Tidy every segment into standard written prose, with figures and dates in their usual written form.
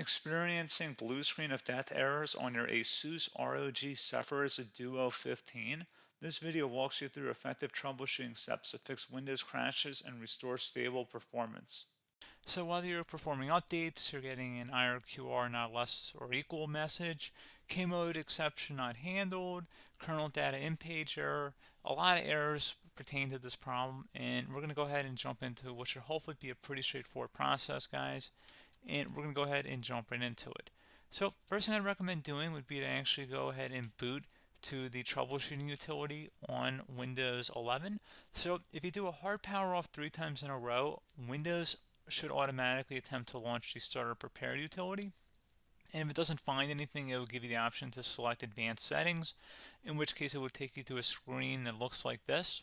Experiencing blue screen of death errors on your ASUS ROG Zephyrus Duo 15? This video walks you through effective troubleshooting steps to fix Windows crashes and restore stable performance. So while you're performing updates, you're getting an IRQR not less or equal message, K-mode exception not handled, kernel data in-page error. A lot of errors pertain to this problem, and we're going to go ahead and jump into what should hopefully be a pretty straightforward process, guys. And we're going to go ahead and jump right into it. So first thing I'd recommend doing would be to actually go ahead and boot to the troubleshooting utility on Windows 11. So if you do a hard power off 3 times in a row, Windows should automatically attempt to launch the starter prepare utility. And if it doesn't find anything, it will give you the option to select advanced settings, in which case it would take you to a screen that looks like this.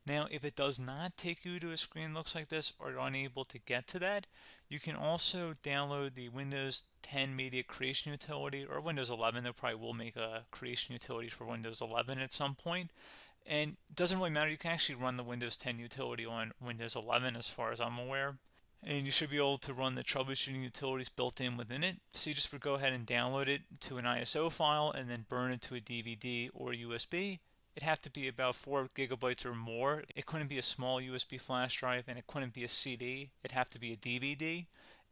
Now, if it does not take you to a screen that looks like this, or you're unable to get to that, you can also download the Windows 10 Media Creation Utility, or Windows 11. They probably will make a creation utility for Windows 11 at some point. And it doesn't really matter. You can actually run the Windows 10 utility on Windows 11 as far as I'm aware. And you should be able to run the troubleshooting utilities built in within it. So you just would go ahead and download it to an ISO file and then burn it to a DVD or USB. It'd have to be about 4 gigabytes or more. It couldn't be a small USB flash drive, and it couldn't be a CD. It'd have to be a DVD.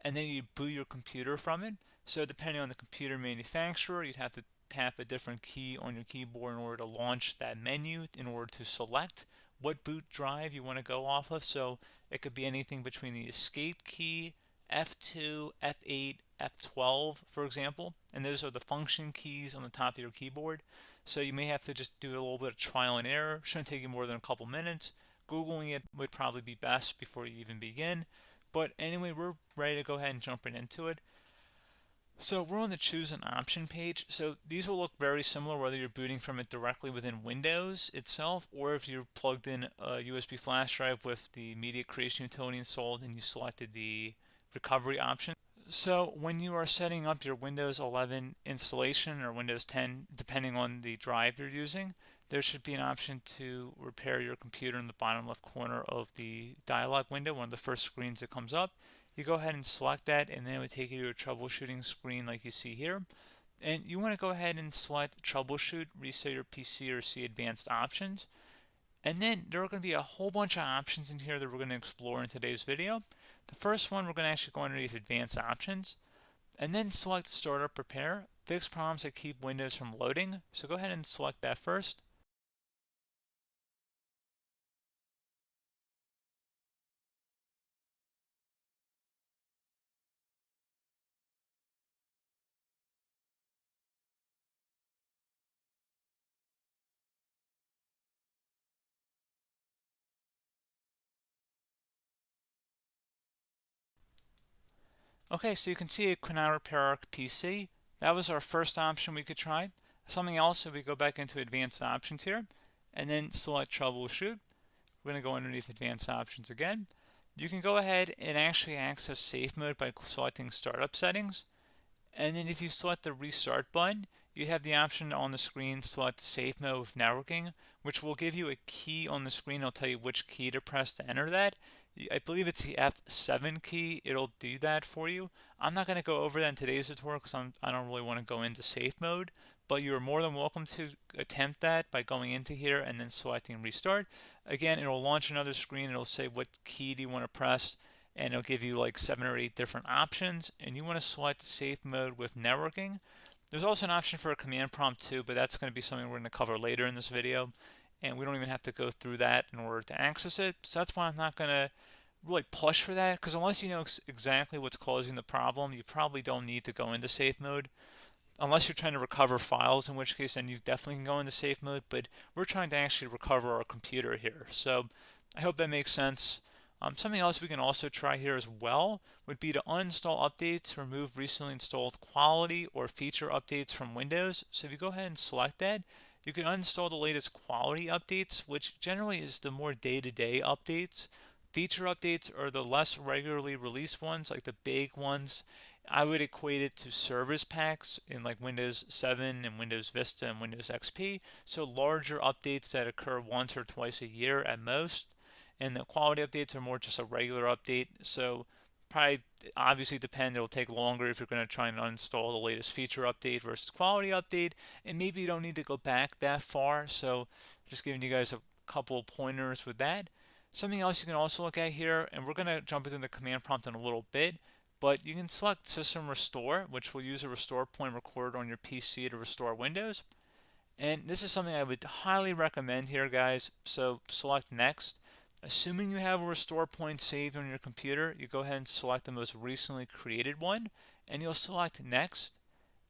And then you'd boot your computer from it. So depending on the computer manufacturer, you'd have to tap a different key on your keyboard in order to launch that menu, in order to select what boot drive you want to go off of. So it could be anything between the escape key, F2, F8, F12, for example. And those are the function keys on the top of your keyboard. So you may have to just do a little bit of trial and error. Shouldn't take you more than a couple minutes. Googling it would probably be best before you even begin. But anyway, we're ready to go ahead and jump right into it. So we're on the choose an option page. So these will look very similar whether you're booting from it directly within Windows itself, or if you're plugged in a USB flash drive with the media creation utility installed and you selected the recovery option. So when you are setting up your Windows 11 installation or Windows 10, depending on the drive you're using, there should be an option to repair your computer in the bottom left corner of the dialog window, one of the first screens that comes up. You go ahead and select that, and then it would take you to a troubleshooting screen like you see here. And you want to go ahead and select troubleshoot, reset your PC, or see advanced options. And then there are going to be a whole bunch of options in here that we're going to explore in today's video. The first one, we're going to actually go underneath advanced options and then select startup prepare, fix problems that keep Windows from loading. So go ahead and select that first. Okay, so you can see it could not repair our PC. That was our first option we could try. Something else, if we go back into advanced options here and then select troubleshoot, we're going to go underneath advanced options again. You can go ahead and actually access safe mode by selecting startup settings. And then if you select the restart button, you have the option on the screen select safe mode with networking, which will give you a key on the screen. It'll tell you which key to press to enter that. I believe it's the F7 key. It'll do that for you. I'm not going to go over that in today's tutorial because I don't really want to go into safe mode, but you're more than welcome to attempt that by going into here and then selecting restart. Again, it'll launch another screen. It'll say what key do you want to press, and it'll give you like 7 or 8 different options, and you want to select safe mode with networking. There's also an option for a command prompt too, but that's going to be something we're going to cover later in this video, and we don't even have to go through that in order to access it. So that's why I'm not going to really push for that, because unless you know exactly what's causing the problem, you probably don't need to go into safe mode. Unless you're trying to recover files, in which case then you definitely can go into safe mode, but we're trying to actually recover our computer here. So I hope that makes sense. Something else we can also try here as well would be to uninstall updates, remove recently installed quality or feature updates from Windows. So if you go ahead and select that, you can uninstall the latest quality updates, which generally is the more day-to-day updates. Feature updates are the less regularly released ones, like the big ones. I would equate it to service packs in like Windows 7 and Windows Vista and Windows XP. So larger updates that occur once or twice a year at most. And the quality updates are more just a regular update. So probably obviously depend. It'll take longer if you're going to try and uninstall the latest feature update versus quality update, and maybe you don't need to go back that far. So just giving you guys a couple pointers with that. Something else you can also look at here, and we're going to jump into the command prompt in a little bit, but you can select System Restore, which will use a restore point recorded on your PC to restore Windows. And this is something I would highly recommend here, guys. So select Next. Assuming you have a restore point saved on your computer, you go ahead and select the most recently created one, and you'll select Next,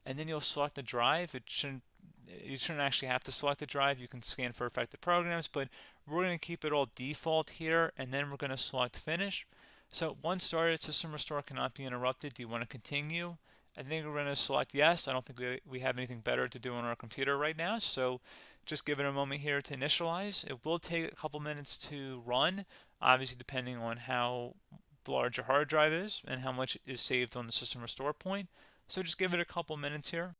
and then you'll select the drive. You shouldn't actually have to select the drive. You can scan for affected programs, but we're going to keep it all default here, and then we're going to select Finish. So once started, System Restore cannot be interrupted. Do you want to continue? I think we're going to select yes. I don't think we have anything better to do on our computer right now, so just give it a moment here to initialize. It will take a couple minutes to run, obviously depending on how large your hard drive is and how much is saved on the System Restore point. So just give it a couple minutes here.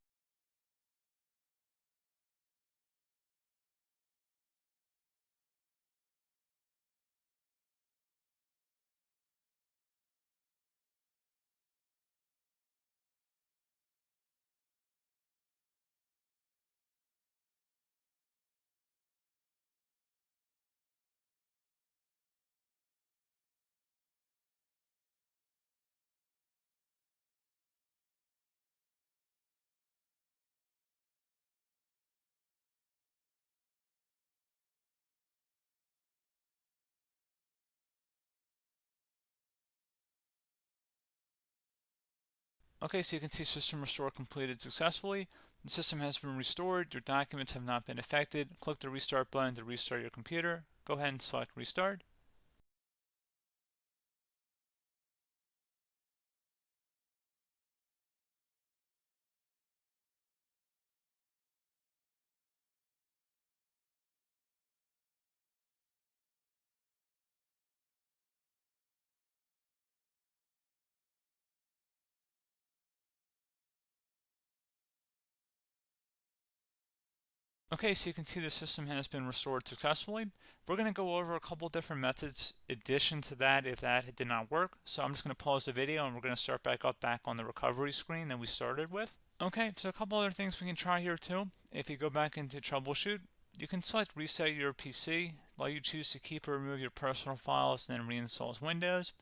Okay, so you can see System Restore completed successfully. The system has been restored. Your documents have not been affected. Click the Restart button to restart your computer. Go ahead and select Restart. Okay, so you can see the system has been restored successfully. We're going to go over a couple different methods in addition to that if that did not work. So I'm just going to pause the video and we're going to start back on the recovery screen that we started with. Okay, so a couple other things we can try here too. If you go back into Troubleshoot, you can select Reset Your PC, while you choose to keep or remove your personal files and then reinstalls Windows.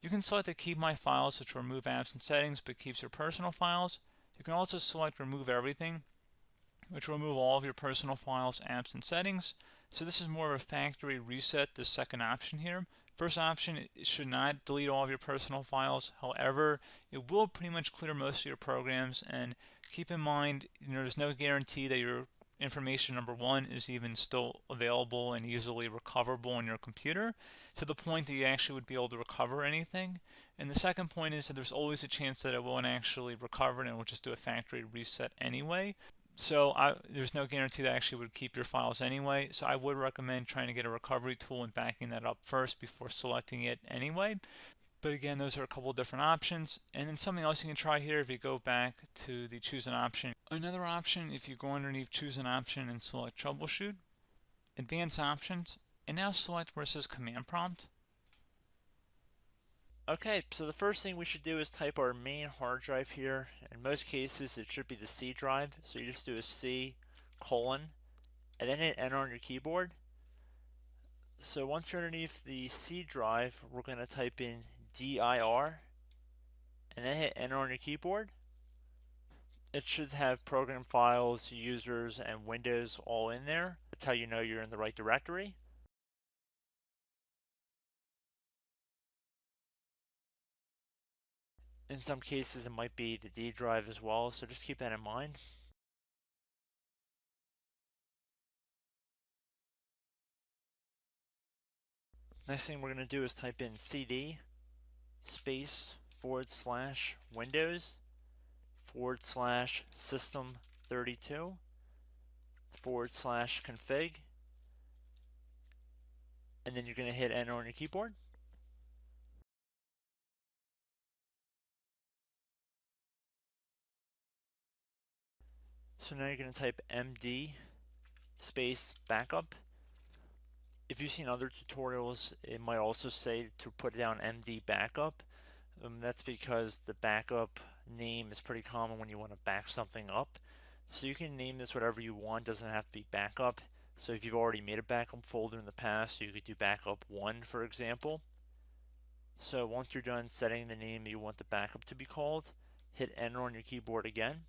You can select to keep my files, which will remove apps and settings but keeps your personal files. You can also select Remove Everything, which will remove all of your personal files, apps, and settings. So this is more of a factory reset, the second option here. First option, it should not delete all of your personal files. However, it will pretty much clear most of your programs. And keep in mind, there's no guarantee that your information, number one, is even still available and easily recoverable on your computer to the point that you actually would be able to recover anything. And the second point is that there's always a chance that it won't actually recover and it will just do a factory reset anyway. So there's no guarantee that actually would keep your files anyway. So I would recommend trying to get a recovery tool and backing that up first before selecting it anyway. But again, those are a couple different options. And then something else you can try here if you go back to the choose an option. Another option, if you go underneath choose an option and select troubleshoot, advanced options, and now select where it says command prompt. Okay, so the first thing we should do is type our main hard drive here. In most cases, it should be the C drive. So you just do a C colon and then hit enter on your keyboard. So once you're underneath the C drive, we're going to type in dir and then hit enter on your keyboard. It should have program files, users, and Windows all in there. That's how you know you're in the right directory. In some cases, it might be the D drive as well, so just keep that in mind. Next thing we're going to do is type in cd space / Windows / system 32 / config, and then you're going to hit enter on your keyboard. So now you're going to type md space backup. If you've seen other tutorials, it might also say to put down md backup. That's because the backup name is pretty common when you want to back something up. So you can name this whatever you want, doesn't have to be backup. So if you've already made a backup folder in the past, you could do backup 1, for example. So once you're done setting the name you want the backup to be called, hit enter on your keyboard again.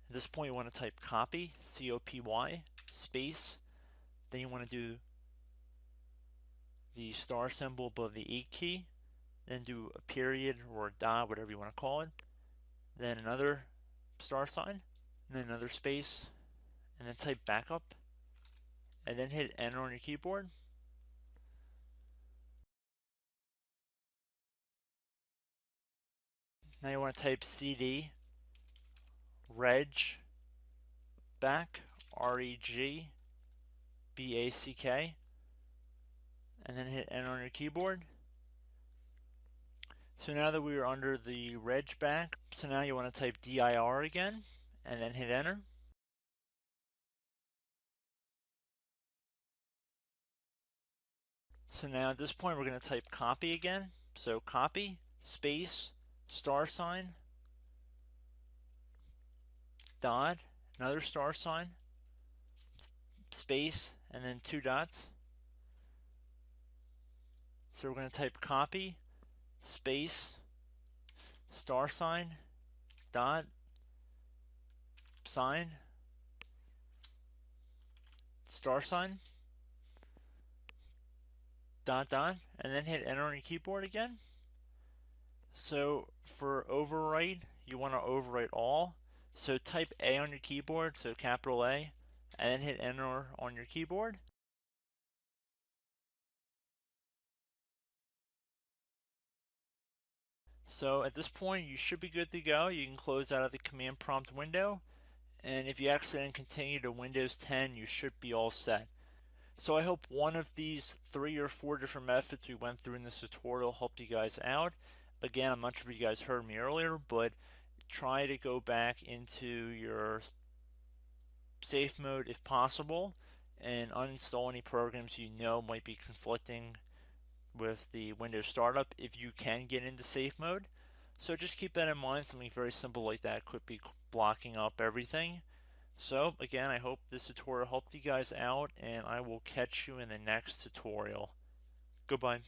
At this point you want to type copy, C-O-P-Y, space, then you want to do the star symbol above the 8 key, then do a period or a dot, whatever you want to call it, then another star sign, and then another space, and then type backup, and then hit enter on your keyboard. Now you want to type CD reg back, REG BACK, and then hit enter on your keyboard. So now that we are under the reg back, so now you want to type DIR again, and then hit enter. So now at this point we're going to type copy again. So copy, space, star sign, dot, another star sign, space, and then 2 dots. So we're going to type copy, space, star sign, dot, sign, star sign, dot, dot, and then hit enter on your keyboard again. So for overwrite, you want to overwrite all. So type A on your keyboard, so capital A, and then hit enter on your keyboard. So at this point, you should be good to go. You can close out of the command prompt window. And if you accidentally continue to Windows 10, you should be all set. So I hope one of these 3 or 4 different methods we went through in this tutorial helped you guys out. Again, I'm not sure if you guys heard me earlier, but try to go back into your safe mode if possible and uninstall any programs you know might be conflicting with the Windows startup if you can get into safe mode. So just keep that in mind. Something very simple like that could be blocking up everything. So again, I hope this tutorial helped you guys out, and I will catch you in the next tutorial. Goodbye.